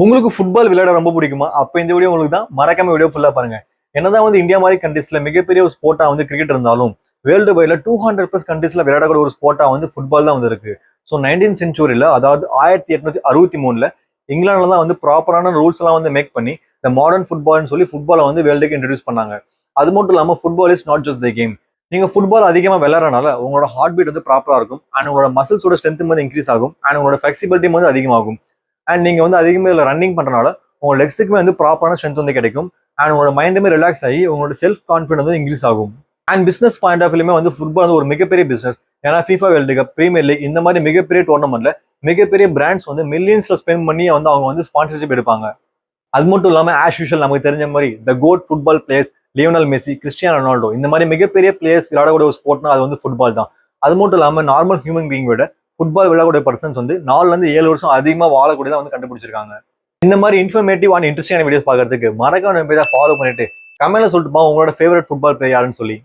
உங்களுக்கு ஃபுட்பால் விளையாட ரொம்ப பிடிக்குமா? அப்ப இந்த வீடியோ உங்களுக்கு தான். மறக்காம வீடியோ ஃபுல்லா பாருங்க. என்னதான் வந்து இந்தியா மாரி கண்ட்ரீஸ்ல மிகப்பெரிய ஒரு ஸ்போர்ட்டா வந்து கிரிக்கெட் இருந்தாலும், வேர்ல்டு வைட்ல 200+ கண்ட்ரீஸ்ல விளையாடக்கூடிய ஒரு ஸ்போர்ட்டா வந்து ஃபுட்பால் தான் வந்து இருக்கு. ஸோ 19th செஞ்சுரியில அதாவது 1863ல இங்கிலாந்துல தான் வந்து ப்ராப்பரான ரூல்ஸ் எல்லாம் வந்து மேக் பண்ணி இந்த மாடர்ன் ஃபுட்பால்னு சொல்லி ஃபுட்பாலை வந்து வேர்ல்டுக்கு இன்ட்ரடியூஸ் பண்ணாங்க. அது மட்டும் இல்லாம football is not just the game. நீங்க ஃபுட்பால் அதிகமா விளையாடுறனால உங்களோட ஹார்ட் பீட் வந்து ப்ராப்பரா இருக்கும். அண்ட் உங்களோட மசில்ஸோட ஸ்ட்ரென்த் வந்து இன்க்ரீஸ் ஆகும். அண்ட் உங்களோட ஃபிளெக்சிபிலிட்டி வந்து அதிகமாகும். அண்ட் நீங்க வந்து அதிகமாக இதில் ரன்னிங் பண்றனால உங்க லெக்ஸுக்குமே வந்து ப்ராப்பரான ஸ்ட்ரென்த் வந்து கிடைக்கும். அண்ட் உங்களோட மைண்டுமே ரிலாக்ஸ் ஆகி உங்களோட செல்ஃப் கான்ஃபிடன்ஸ் வந்து இன்க்ரீஸ் ஆகும். அண்ட் பிசினஸ் பாயிண்ட் ஆஃப் வியூமே வந்து ஃபுட்பால் வந்து ஒரு மிகப்பெரிய பிசினஸ். ஏன்னா FIFA world cup, premier league இந்த மாதிரி மிகப்பெரிய டோர்னமெண்ட்ல மிகப்பெரிய பிராண்ட்ஸ் வந்து மில்லியன்ஸ்ல ஸ்பெண்ட் பண்ணி வந்து அவங்க வந்து ஸ்பான்சர்ஷிப் எடுப்பாங்க. அது மட்டும் இல்லாம ஆஸ் யூஷுவல் நமக்கு தெரிஞ்ச மாதிரி the goat football players Lionel Messi, Cristiano Ronaldo இந்த மாதிரி மிகப்பெரிய பிளேயர்ஸ் விளையாடக்கூடிய ஒரு ஸ்போர்ட்னா அது வந்து ஃபுட்பால் தான். அது மட்டும் இல்லாம நார்மல் ஹியூமன் பீயிங் விட ஃபுட்பால் விளையாடக்கூடிய பர்சன்ஸ் வந்து 4 ல இருந்து 7 வருஷம் அதிகமா வாழக்கூடியதான் வந்து கண்டுபிடிச்சிருக்காங்க. இந்த மாதிரி இன்ஃபர்மேட்டிவ் அண்ட் இன்ட்ரெஸ்டிங்கான வீடியோஸ் பார்க்கறதுக்கு மறக்காம நம்ம இதை ஃபாலோ பண்ணிட்டு கமெண்ட்ல சொல்லிட்டு உங்களோட ஃபேவரட் ஃபுட்பால் பிளேயர் யாருன்னு சொல்லி.